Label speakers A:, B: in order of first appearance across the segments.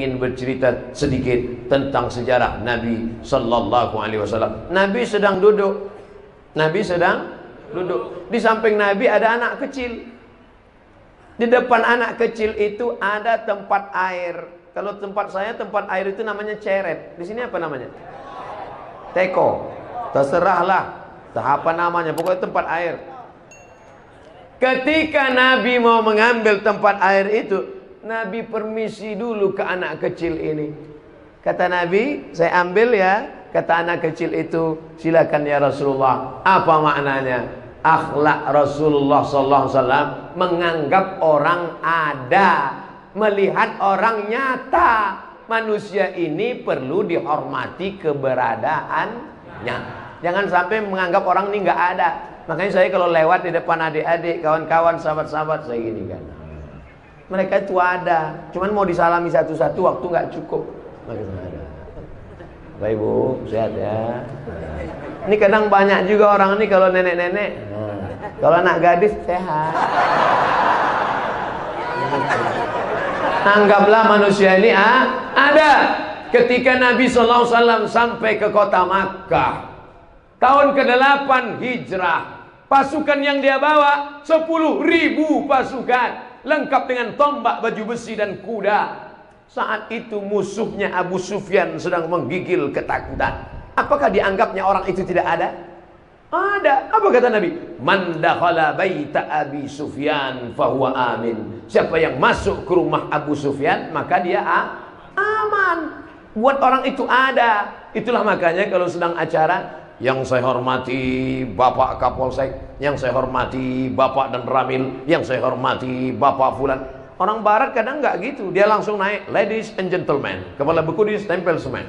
A: ingin bercerita sedikit tentang sejarah Nabi Sallallahu Alaihi Wasallam. Nabi sedang duduk. Nabi sedang duduk. Di samping Nabi ada anak kecil. Di depan anak kecil itu ada tempat air. Kalau tempat saya, tempat air itu namanya ceret. Di sini apa namanya? Teko. Terserahlah. Apa namanya? Pokoknya tempat air. Ketika Nabi mau mengambil tempat air itu, Nabi permisi dulu ke anak kecil ini. Kata Nabi, saya ambil ya. Kata anak kecil itu, silakan ya Rasulullah. Apa maknanya? Akhlak Rasulullah SAW menganggap orang ada, melihat orang nyata. Manusia ini perlu dihormati keberadaannya. Jangan sampai menganggap orang ini nggak ada. Makanya saya kalau lewat di depan adik-adik, kawan-kawan, sahabat-sahabat, saya gini kan. Mereka itu ada, cuman mau disalami satu-satu waktu nggak cukup. Bapak Ibu, sehat ya. Ini kadang banyak juga orang ini kalau nenek-nenek. Kalau anak gadis sehat. Anggaplah manusia ini ada. Ketika Nabi SAW sampai ke kota Makkah, tahun ke-8 hijrah, pasukan yang dia bawa 10.000 pasukan. Lengkap dengan tombak, baju besi dan kuda. Saat itu musuhnya Abu Sufyan sedang menggigil ketakutan. Apakah dianggapnya orang itu tidak ada? Ada. Apa kata Nabi? Man dakhala baita Abi Sufyan fahuwa amin. Siapa yang masuk ke rumah Abu Sufyan, maka dia aman. Buat orang itu ada. Itulah makanya kalau sedang acara, yang saya hormati Bapak Kapolsek, yang saya hormati Bapak dan Ramil, yang saya hormati Bapak Fulan. Orang barat kadang nggak gitu, dia langsung naik, ladies and gentlemen, kepala beku ditempel semen.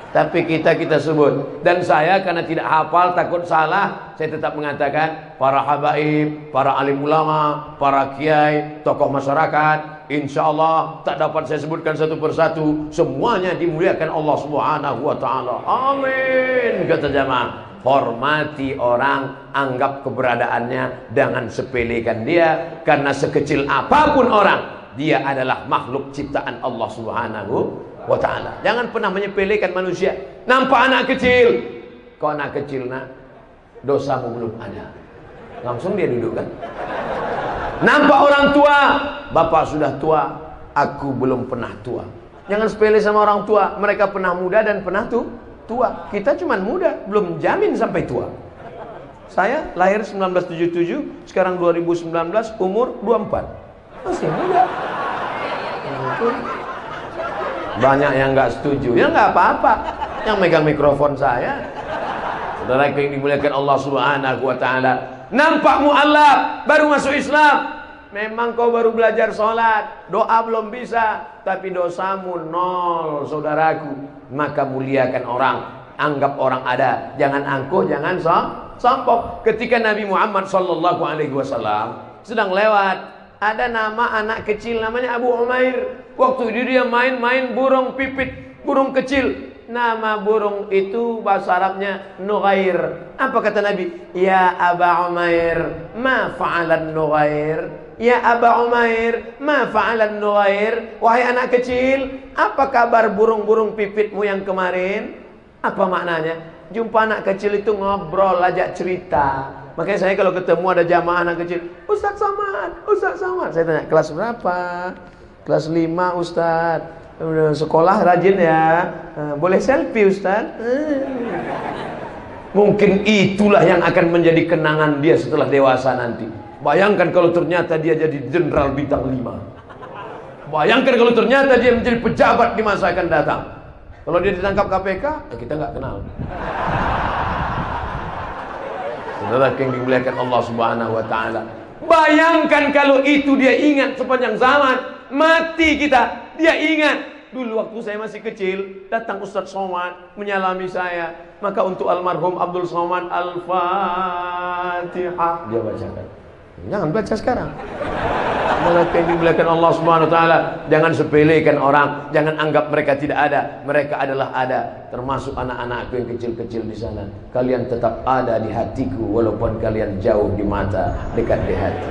A: Tapi kita sebut. Dan saya karena tidak hafal, takut salah, saya tetap mengatakan para habaib, para alim ulama, para kiai, tokoh masyarakat, insya Allah tak dapat saya sebutkan satu persatu, semuanya dimuliakan Allah Subhanahu wa ta'ala. Amin. Kata jamaah, hormati orang, anggap keberadaannya, jangan sepelekan dia. Karena sekecil apapun orang, dia adalah makhluk ciptaan Allah Subhanahu wa ta'ala. Jangan pernah menyepelekan manusia. Nampak anak kecil, kau anak kecil nak, dosamu belum ada, langsung dia duduk kan. Nampak orang tua, bapak sudah tua, aku belum pernah tua. Jangan sepele sama orang tua. Mereka pernah muda dan pernah tua. Kita cuman muda, belum jamin sampai tua. Saya lahir 1977, sekarang 2019, umur 24. Masih muda. Banyak yang nggak setuju, ya nggak apa-apa. Yang megang mikrofon saya, saudara yang dimuliakan Allah Subhanahu wa ta'ala. Nampak mu'alaf, baru masuk Islam. Memang kau baru belajar sholat, doa belum bisa, tapi dosamu nol, saudaraku. Maka muliakan orang, anggap orang ada. Jangan angkuh, jangan sombong. Ketika Nabi Muhammad Sallallahu Alaihi Wasallam sedang lewat, ada nama anak kecil namanya Abu Umair. Waktu itu dia main-main burung pipit, burung kecil. Nama burung itu bahasa Arabnya Nughair. Apa kata Nabi? Ya Aba Umair, ma fa'alan Nughair? Ya Aba Umair, ma fa'alan Nughair? Wahai anak kecil, apa kabar burung-burung pipitmu yang kemarin? Apa maknanya? Jumpa anak kecil itu ngobrol, ajak cerita. Makanya saya kalau ketemu ada jamaah anak kecil, Ustaz Somad, Ustaz Somad. Saya tanya, kelas berapa? Kelas 5 Ustaz. Sekolah rajin ya. Boleh selfie Ustaz? Mungkin itulah yang akan menjadi kenangan dia setelah dewasa nanti. Bayangkan kalau ternyata dia jadi jenderal bintang 5. Bayangkan kalau ternyata dia menjadi pejabat di masa akan datang. Kalau dia ditangkap KPK, ya kita nggak kenal. Saudara yang dimuliakan Allah Subhanahu wa ta'ala. Bayangkan kalau itu dia ingat sepanjang zaman. Mati kita, dia ingat. Dulu waktu saya masih kecil, datang Ustaz Somad menyalami saya. Maka untuk almarhum Abdul Somad, Al-Fatihah dia bacakan. Jangan baca sekarang. Mereka yang dimuliakan Allah Subhanahu wa ta'ala, jangan sepelekan orang, jangan anggap mereka tidak ada. Mereka adalah ada, termasuk anak-anakku yang kecil-kecil di sana. Kalian tetap ada di hatiku walaupun kalian jauh di mata, dekat di hati.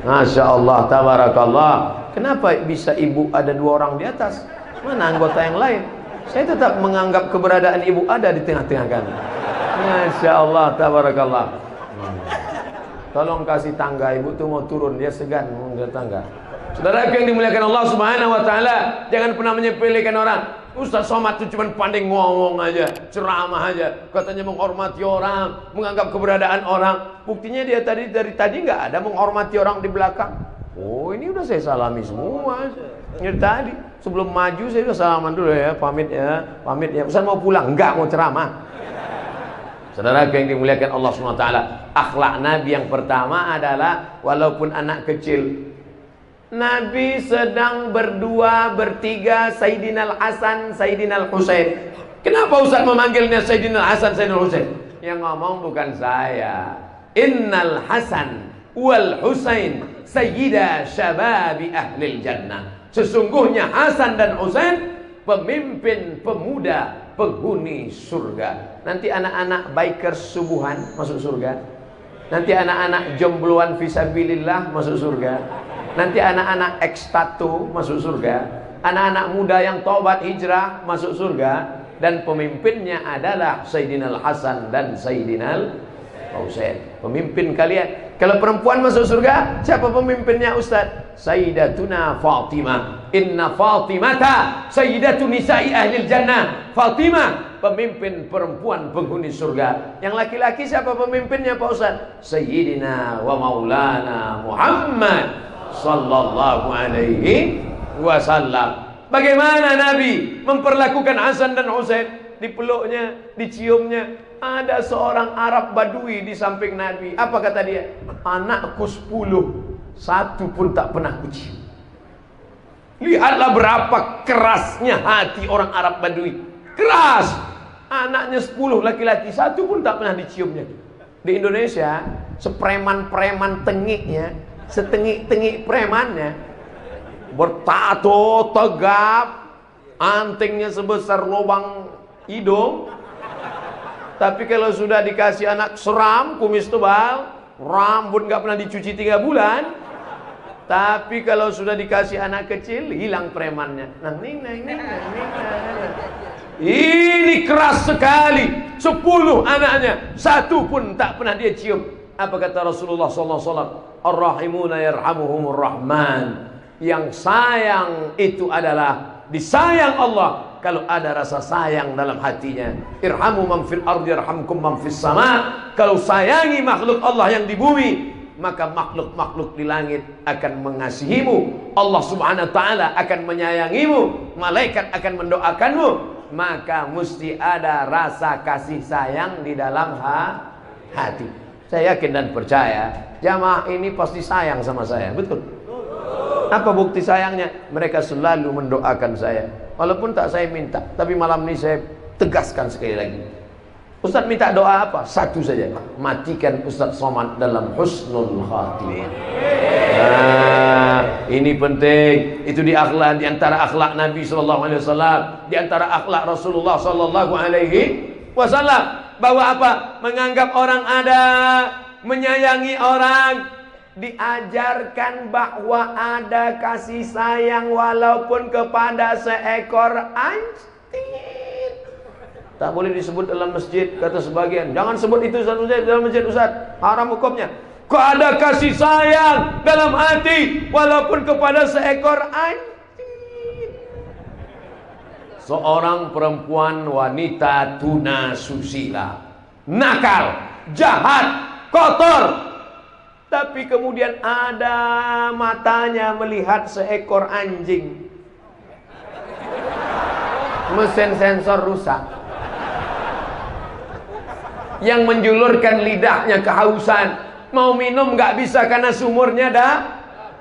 A: Masya Allah, tabarakallah. Kenapa bisa ibu ada 2 orang di atas? Mana anggota yang lain? Saya tetap menganggap keberadaan ibu ada di tengah-tengah kami. Masya Allah, tabarakallah. Tolong kasih tangga, ibu tuh mau turun, dia segan mau ke tangga. Saudara yang dimuliakan Allah Subhanahu wa taala, jangan pernah menyepelekan orang. Ustaz Somad itu cuma pandai ngomong aja, ceramah aja, katanya menghormati orang, menganggap keberadaan orang. Buktinya dia dari tadi nggak ada menghormati orang di belakang. Oh, ini udah saya salami semua. Ini tadi sebelum maju saya udah salaman dulu ya, pamit ya. Ustaz mau pulang? Enggak, mau ceramah. Saudara yang dimuliakan Allah Subhanahu wa taala, akhlak Nabi yang pertama adalah walaupun anak kecil, Nabi sedang berdua, bertiga, Sayyidina Al-Hasan, Sayyidina Al-Husain. Kenapa Ustaz memanggilnya Sayyidina Al-Hasan, Sayyidina Al-Husain? Yang ngomong bukan saya. Innal Hasan wal Husain sayyida syababi ahlil jannah. Sesungguhnya Hasan dan Husain pemimpin pemuda penghuni surga. Nanti anak-anak bikers subuhan masuk surga. Nanti anak-anak jombloan fisabilillah masuk surga. Nanti anak-anak ekstatu masuk surga. Anak-anak muda yang taubat hijrah masuk surga. Dan pemimpinnya adalah Sayyidina Al-Hasan dan Sayyidina Al-Husain. Pemimpin kalian. Kalau perempuan masuk surga, siapa pemimpinnya Ustaz? Sayyidatuna Fatimah. Inna Fatimata Sayyidatu nisa'i ahlil jannah. Fatimah pemimpin perempuan penghuni surga. Yang laki-laki siapa pemimpinnya Pak Ustaz? Sayyidina wa maulana Muhammad sallallahu alaihi wasallam. Bagaimana Nabi memperlakukan Hasan dan Husain? Dipeluknya, diciumnya. Ada seorang Arab Badui di samping Nabi. Apa kata dia? Anakku 10, 1 pun tak pernah kucium. Lihatlah berapa kerasnya hati orang Arab Badui. Keras. Anaknya 10 laki-laki, 1 pun tak pernah diciumnya. Di Indonesia, sepreman-preman tengiknya, setengik-tengik premannya, bertato, tegap, antingnya sebesar lubang hidung. Tapi kalau sudah dikasih anak seram, kumis tebal, rambut nggak pernah dicuci 3 bulan. Tapi kalau sudah dikasih anak kecil, hilang premannya. Ini keras sekali. 10 anaknya, 1 pun tak pernah dia cium. Apa kata Rasulullah SAW? Ar-rahimuna yarhamuhumur rahman. Yang sayang itu adalah disayang Allah. Kalau ada rasa sayang dalam hatinya, irhamu man fil ardi yarhamkum man fis sama. Kalau sayangi makhluk Allah yang di bumi, maka makhluk-makhluk di langit akan mengasihimu. Allah Subhanahu wa taala akan menyayangimu. Malaikat akan mendoakanmu. Maka mesti ada rasa kasih sayang di dalam hati. Saya yakin dan percaya jamaah ini pasti sayang sama saya. Betul? Apa bukti sayangnya? Mereka selalu mendoakan saya. Walaupun tak saya minta, tapi malam ini saya tegaskan sekali lagi. Ustaz minta doa apa? 1 saja. Matikan Ustaz Somad dalam husnul khatimah. Nah, ini penting. Itu di akhlak, di antara akhlak Nabi sallallahu alaihi wasallam, di antara akhlak Rasulullah sallallahu alaihi wasallam, bahwa apa? Menganggap orang ada, menyayangi orang. Diajarkan bahwa ada kasih sayang walaupun kepada seekor anjing. Tak boleh disebut dalam masjid, kata sebagian. Jangan sebut itu dalam masjid Ustaz, haram hukumnya. Kok ada kasih sayang dalam hati walaupun kepada seekor anjing. Seorang perempuan wanita tuna susila, nakal, jahat, kotor. Tapi kemudian ada matanya melihat seekor anjing. Mesin sensor rusak. Yang menjulurkan lidahnya kehausan. Mau minum gak bisa karena sumurnya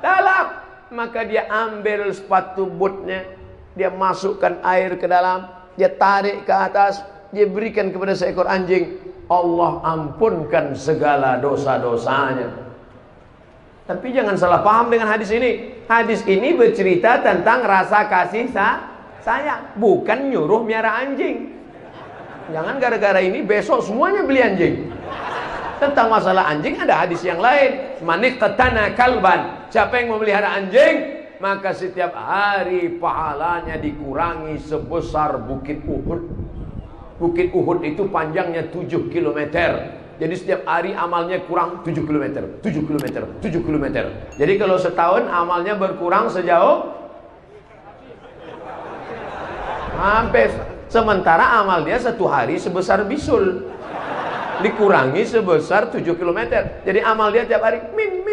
A: dalam. Maka dia ambil sepatu bootnya. Dia masukkan air ke dalam. Dia tarik ke atas. Dia berikan kepada seekor anjing. Allah ampunkan segala dosa-dosanya. Tapi jangan salah paham dengan hadis ini. Hadis ini bercerita tentang rasa kasih sayang, bukan nyuruh miara anjing. Jangan gara-gara ini besok semuanya beli anjing. Tentang masalah anjing ada hadis yang lain. Maniqtana kalban. Siapa yang memelihara anjing, maka setiap hari pahalanya dikurangi sebesar Bukit Uhud. Bukit Uhud itu panjangnya 7 kilometer. Jadi setiap hari amalnya kurang 7 kilometer, 7 kilometer, 7 kilometer. Jadi kalau setahun amalnya berkurang sejauh hampir. Sementara amal dia satu hari sebesar bisul, dikurangi sebesar 7 kilometer. Jadi amal dia tiap hari min.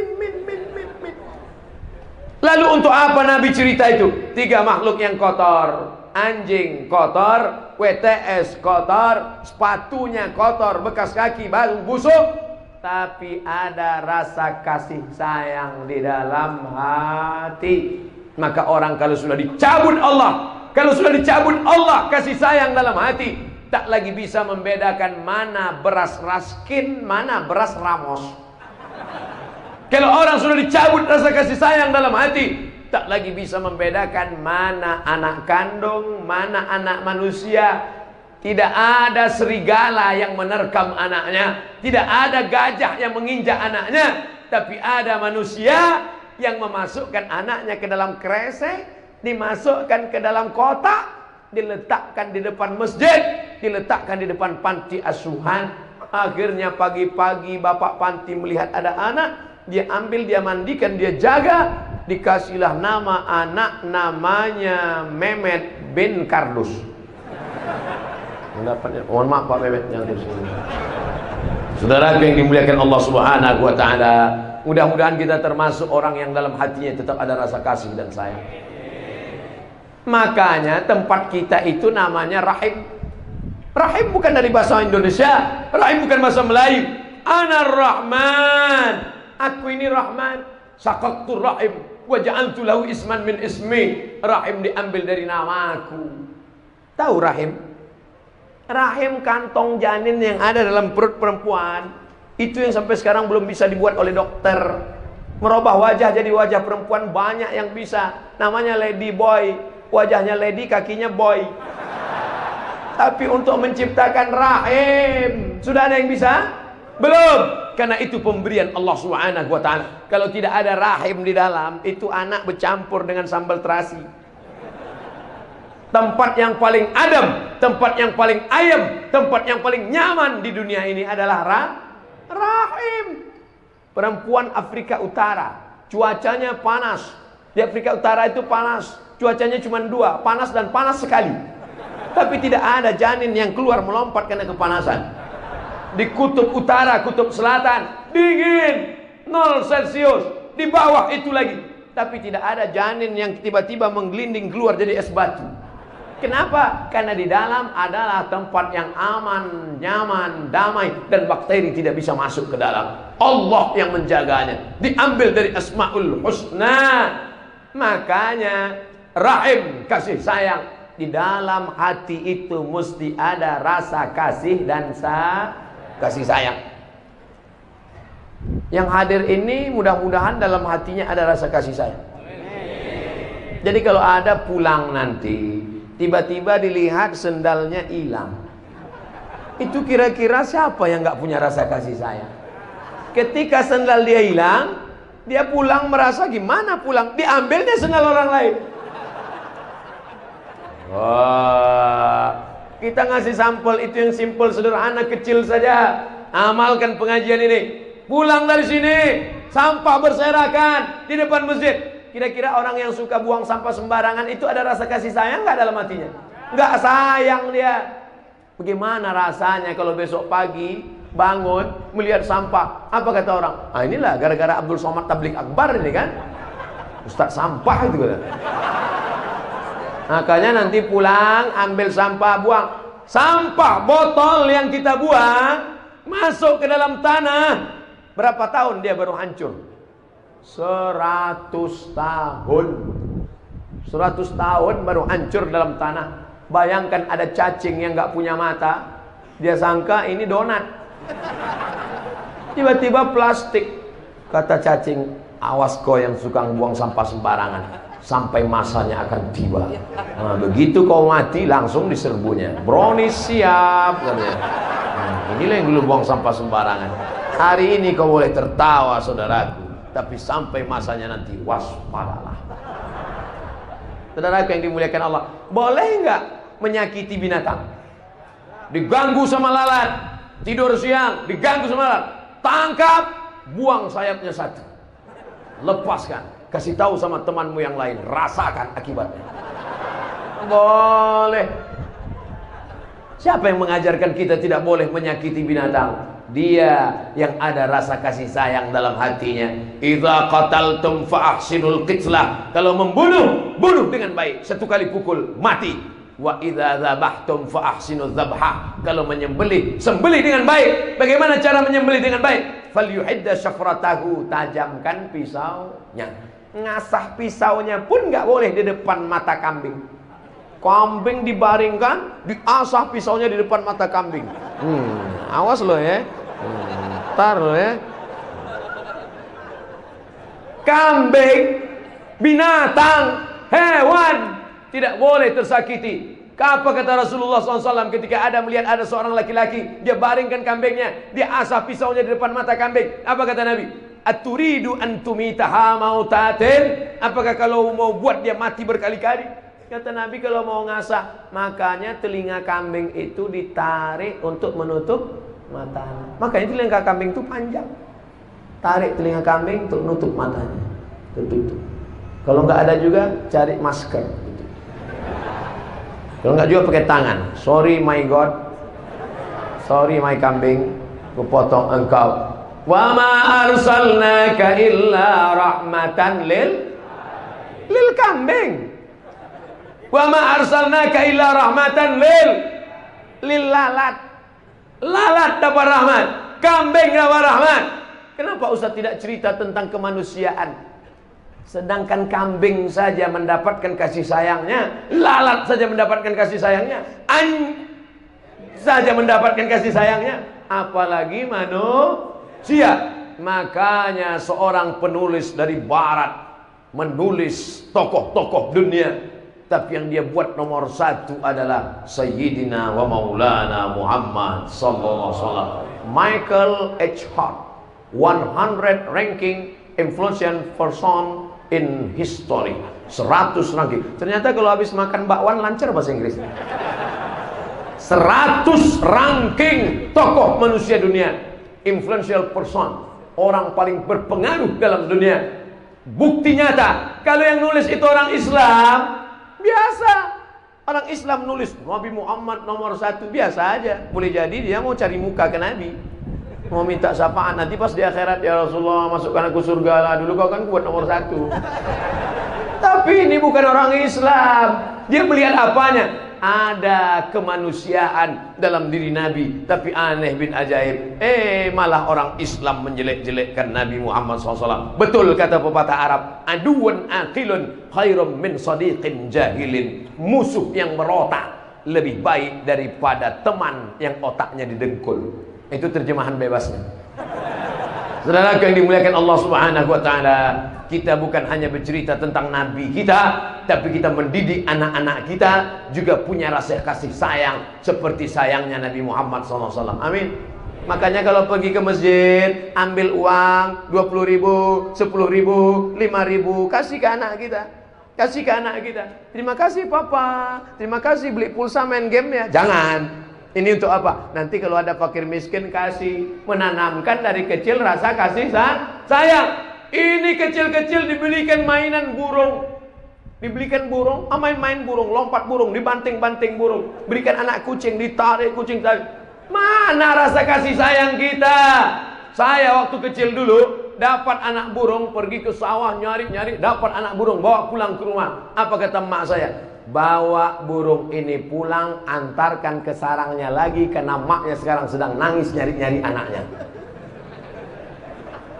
A: Lalu untuk apa Nabi cerita itu? 3 makhluk yang kotor. Anjing kotor, WTS kotor, sepatunya kotor, bekas kaki baru busuk, tapi ada rasa kasih sayang di dalam hati. Maka orang kalau sudah dicabut Allah, kasih sayang dalam hati, tak lagi bisa membedakan mana beras raskin, mana beras ramos. Kalau orang sudah dicabut rasa kasih sayang dalam hati, tak lagi bisa membedakan mana anak kandung, mana anak manusia. Tidak ada serigala yang menerkam anaknya, tidak ada gajah yang menginjak anaknya, tapi ada manusia yang memasukkan anaknya ke dalam kresek, dimasukkan ke dalam kotak, diletakkan di depan masjid, diletakkan di depan panti asuhan. Akhirnya pagi-pagi bapak panti melihat ada anak, dia ambil, dia mandikan, dia jaga, dikasihlah nama anak, namanya Mehmet bin Kardus. Mendapatnya, mohon maaf Pak Mehmet yang terus ini. Saudara yang dimuliakan Allah Subhanahu wa taala, mudah-mudahan kita termasuk orang yang dalam hatinya tetap ada rasa kasih dan sayang. Makanya tempat kita itu namanya rahim. Rahim bukan dari bahasa Indonesia, rahim bukan bahasa Melayu. Anar Rahman, aku ini Rahman. Sakaktur rahim wa ja'altu lahu isman min ismi. Rahim diambil dari namaku. Tahu rahim? Rahim kantong janin yang ada dalam perut perempuan. Itu yang sampai sekarang belum bisa dibuat oleh dokter. Merubah wajah jadi wajah perempuan banyak yang bisa. Namanya lady boy. Wajahnya lady, kakinya boy. Tapi untuk menciptakan rahim, sudah ada yang bisa? Belum. Karena itu pemberian Allah Subhanahu wa taala. Kalau tidak ada rahim di dalam, itu anak bercampur dengan sambal terasi. Tempat yang paling adem, tempat yang paling ayem, tempat yang paling nyaman di dunia ini adalah rahim. Perempuan Afrika Utara, cuacanya panas. Di Afrika Utara itu panas, cuacanya cuma 2, panas dan panas sekali. Tapi tidak ada janin yang keluar melompat karena kepanasan. Di kutub utara, kutub selatan, dingin 0 Celcius, di bawah itu lagi. Tapi tidak ada janin yang tiba-tiba menggelinding keluar jadi es batu. Kenapa? Karena di dalam adalah tempat yang aman, nyaman, damai, dan bakteri tidak bisa masuk ke dalam. Allah yang menjaganya. Diambil dari Asmaul Husna. Makanya rahim, kasih sayang. Di dalam hati itu mesti ada rasa kasih dan kasih sayang. Yang hadir ini mudah-mudahan dalam hatinya ada rasa kasih sayang. Jadi kalau ada pulang nanti, tiba-tiba dilihat sendalnya hilang, itu kira-kira siapa yang nggak punya rasa kasih sayang? Ketika sendal dia hilang, dia pulang merasa gimana pulang? Diambilnya sendal orang lain. Wah, kita ngasih sampel itu yang simpel, sederhana, kecil saja. Amalkan pengajian ini. Pulang dari sini, sampah berserakan di depan masjid. Kira-kira orang yang suka buang sampah sembarangan itu ada rasa kasih sayang nggak dalam hatinya? Nggak sayang dia. Bagaimana rasanya kalau besok pagi bangun melihat sampah? Apa kata orang? Ah, inilah gara-gara Abdul Somad Tabligh Akbar ini kan, Ustaz sampah itu kan. Makanya nanti pulang ambil sampah, buang. Sampah botol yang kita buang masuk ke dalam tanah. Berapa tahun dia baru hancur? 100 tahun. 100 tahun baru hancur dalam tanah. Bayangkan ada cacing yang gak punya mata. Dia sangka ini donat. Tiba-tiba plastik. Kata cacing, awas kau yang suka buang sampah sembarangan, sampai masanya akan tiba. Nah, begitu kau mati langsung diserbunya. Brownies siap katanya. Inilah yang dulu buang sampah sembarangan. Hari ini kau boleh tertawa saudaraku, tapi sampai masanya nanti waspadalah. Saudara yang dimuliakan Allah, boleh nggak menyakiti binatang? Diganggu sama lalat, tidur siang, diganggu sama lalat, tangkap, buang sayapnya satu, lepaskan, kasih tahu sama temanmu yang lain, rasakan akibatnya. Boleh. Siapa yang mengajarkan kita tidak boleh menyakiti binatang? Dia yang ada rasa kasih sayang dalam hatinya. Idza qataltum fa ahsinul qitlah. Kalau membunuh, bunuh dengan baik. Satu kali pukul, mati. Wa idza dzabhtum fa ahsinuz dzabha. Kalau menyembelih, sembelih dengan baik. Bagaimana cara menyembelih dengan baik? Falyuhidda syafratahu, tajamkan pisaunya. Ngasah pisaunya pun enggak boleh di depan mata kambing. Kambing dibaringkan, diasah pisaunya di depan mata kambing. Awas lo ya. Ntar lo ya. Kambing, binatang, hewan tidak boleh tersakiti. Apa kata Rasulullah SAW ketika melihat ada seorang laki-laki, dia baringkan kambingnya, dia asah pisaunya di depan mata kambing. Apa kata Nabi? Aturidu antumitaha mautatin. Apakah kalau mau buat dia mati berkali-kali? Kata Nabi, kalau mau ngasah, makanya telinga kambing itu ditarik untuk menutup matanya. Makanya telinga kambing itu panjang. Tarik telinga kambing untuk menutup matanya. Tutup. Kalau nggak ada juga, cari masker. Kalau nggak juga pakai tangan. Sorry my God, sorry my kambing, kupotong engkau. Wa ma arsalnaka illa rahmatan lil kambing. Wa ma arsalnaka illa rahmatan lil lalat. Lalat dapat rahmat, kambing dapat rahmat. Kenapa Ustaz tidak cerita tentang kemanusiaan? Sedangkan kambing saja mendapatkan kasih sayangnya, lalat saja mendapatkan kasih sayangnya, saja mendapatkan kasih sayangnya, apalagi manusia. Makanya seorang penulis dari barat menulis tokoh-tokoh dunia, tapi yang dia buat nomor satu adalah Sayyidina wa Maulana Muhammad sallallahu alaihi wasallam. Michael H. Hart, 100 ranking influential person in history. 100 ranking. Ternyata kalau habis makan bakwan lancar bahasa Inggris. 100 ranking tokoh manusia dunia, influential person, orang paling berpengaruh dalam dunia. Bukti nyata, kalau yang nulis itu orang Islam, biasa. Orang Islam nulis Nabi Muhammad nomor satu, biasa aja. Boleh jadi dia mau cari muka ke Nabi, mau minta syafaat nanti pas di akhirat, ya Rasulullah masukkan aku surga lah, dulu kau kan buat nomor satu. Tapi ini bukan orang Islam. Dia melihat apanya? Ada kemanusiaan dalam diri Nabi. Tapi aneh bin ajaib, malah orang Islam menjelek-jelekkan Nabi Muhammad SAW. Betul kata pepatah Arab, aduun aqilun khairum min sadiqin jahilin. Musuh yang merotak lebih baik daripada teman yang otaknya didengkul. Itu terjemahan bebasnya. Saudara yang dimuliakan Allah Subhanahu wa taala, kita bukan hanya bercerita tentang nabi kita, tapi kita mendidik anak-anak kita juga punya rasa kasih sayang seperti sayangnya Nabi Muhammad SAW. Amin. Makanya kalau pergi ke masjid, ambil uang 20.000, 10.000, 5.000, kasih ke anak kita. Kasih ke anak kita. Terima kasih papa, terima kasih beli pulsa main game ya. Jangan. Ini untuk apa? Nanti kalau ada fakir miskin kasih. Menanamkan dari kecil rasa kasih sayang. Ini kecil-kecil dibelikan mainan burung. Dibelikan burung, main-main burung, lompat burung, dibanting-banting burung. Berikan anak kucing, ditarik kucing tarik. Mana rasa kasih sayang kita? Saya waktu kecil dulu dapat anak burung, pergi ke sawah nyari-nyari, dapat anak burung, bawa pulang ke rumah. Apa kata emak saya? Bawa burung ini pulang, antarkan ke sarangnya lagi, karena maknya sekarang sedang nangis nyari-nyari anaknya.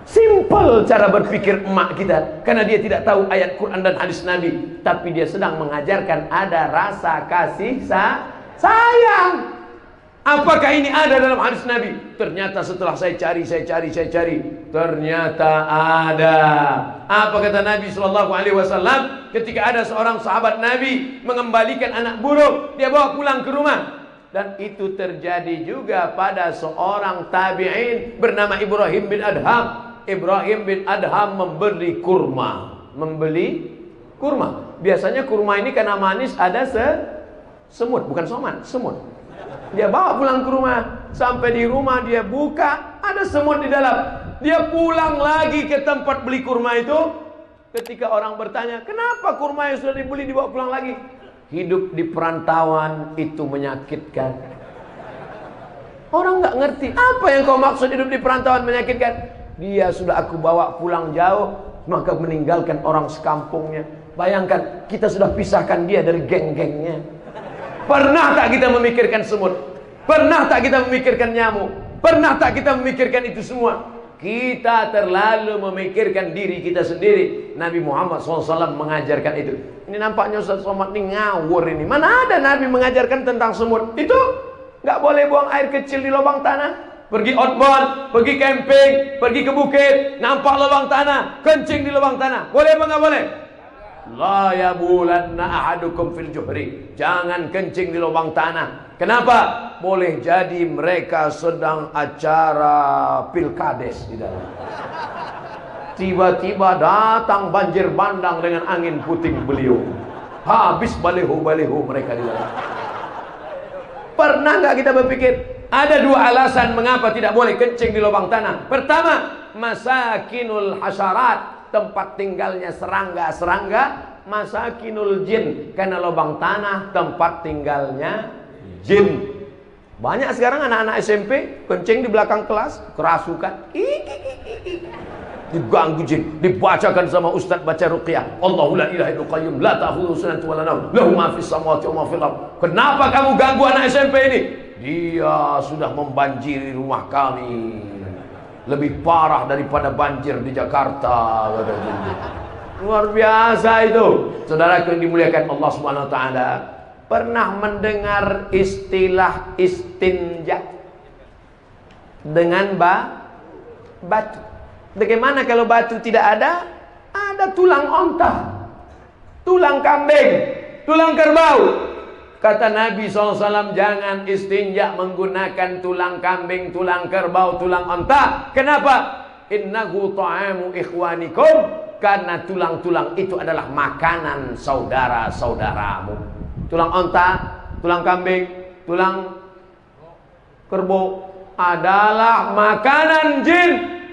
A: Simple cara berpikir emak kita, karena dia tidak tahu ayat Quran dan hadis Nabi, tapi dia sedang mengajarkan ada rasa kasih sayang. Apakah ini ada dalam hadis Nabi? Ternyata setelah saya cari, ternyata ada. Apa kata Nabi SAW ketika ada seorang sahabat Nabi mengembalikan anak burung, dia bawa pulang ke rumah. Dan itu terjadi juga pada seorang tabi'in bernama Ibrahim bin Adham. Ibrahim bin Adham membeli kurma, membeli kurma. Biasanya kurma ini karena manis ada semut, bukan soman, semut. Dia bawa pulang ke rumah, sampai di rumah dia buka, ada semut di dalam. Dia pulang lagi ke tempat beli kurma itu. Ketika orang bertanya, kenapa kurma yang sudah dibeli dibawa pulang lagi? Hidup di perantauan itu menyakitkan. Orang nggak ngerti apa yang kau maksud hidup di perantauan menyakitkan. Dia sudah aku bawa pulang jauh, maka meninggalkan orang sekampungnya. Bayangkan, kita sudah pisahkan dia dari geng-gengnya. Pernah tak kita memikirkan semut? Pernah tak kita memikirkan nyamuk? Pernah tak kita memikirkan itu semua? Kita terlalu memikirkan diri kita sendiri. Nabi Muhammad SAW mengajarkan itu. Ini nampaknya Ustaz Somad ini ngawur ini. Mana ada Nabi mengajarkan tentang semut? Itu nggak boleh buang air kecil di lubang tanah. Pergi outbound, pergi camping, pergi ke bukit, nampak lubang tanah, kencing di lubang tanah. Boleh apa nggak boleh? La yabulanna ahadukum fil juhri. Jangan kencing di lubang tanah. Kenapa? Boleh jadi mereka sedang acara pilkades di dalam. Tiba-tiba datang banjir bandang dengan angin puting beliung. Habis baliho-baliho mereka di dalam. Pernah nggak kita berpikir? Ada dua alasan mengapa tidak boleh kencing di lubang tanah. Pertama, masakinul hasyarat, tempat tinggalnya serangga-serangga. Masakinul jin, karena lubang tanah tempat tinggalnya jin. Banyak sekarang anak-anak SMP kencing di belakang kelas, kerasukan, diganggu jin, dibacakan sama ustaz baca ruqyah. Allahu la ilaha illa qayyum la ta'khudhuhu sinatun wa la nawm lahu ma fis samawati wa ma fil ardh. Kenapa kamu ganggu anak SMP ini? Dia sudah membanjiri rumah kami. Lebih parah daripada banjir di Jakarta, kata jin. Luar biasa itu. Saudaraku yang dimuliakan Allah Subhanahu wa taala, pernah mendengar istilah istinja dengan batu? Bagaimana kalau batu tidak ada? Ada tulang onta, tulang kambing, tulang kerbau. Kata Nabi SAW, jangan istinja menggunakan tulang kambing, tulang kerbau, tulang onta. Kenapa? Innahu ta'amu ikhwanikum. Karena tulang-tulang itu adalah makanan saudara-saudaramu. Tulang onta, tulang kambing, tulang kerbau adalah makanan jin.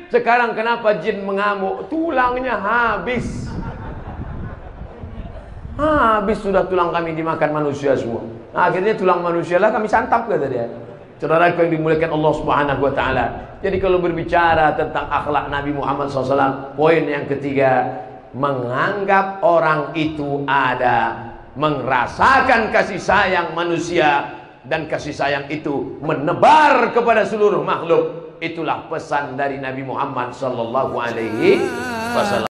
A: Sekarang kenapa jin mengamuk? Tulangnya habis. Habis sudah tulang kami dimakan manusia semua. Nah, akhirnya tulang manusia lah kami santap, kata dia. Saudaraku yang dimuliakan Allah Subhanahu wa taala. Jadi kalau berbicara tentang akhlak Nabi Muhammad SAW, poin yang ketiga, menganggap orang itu ada, merasakan kasih sayang manusia, dan kasih sayang itu menebar kepada seluruh makhluk. Itulah pesan dari Nabi Muhammad SAW.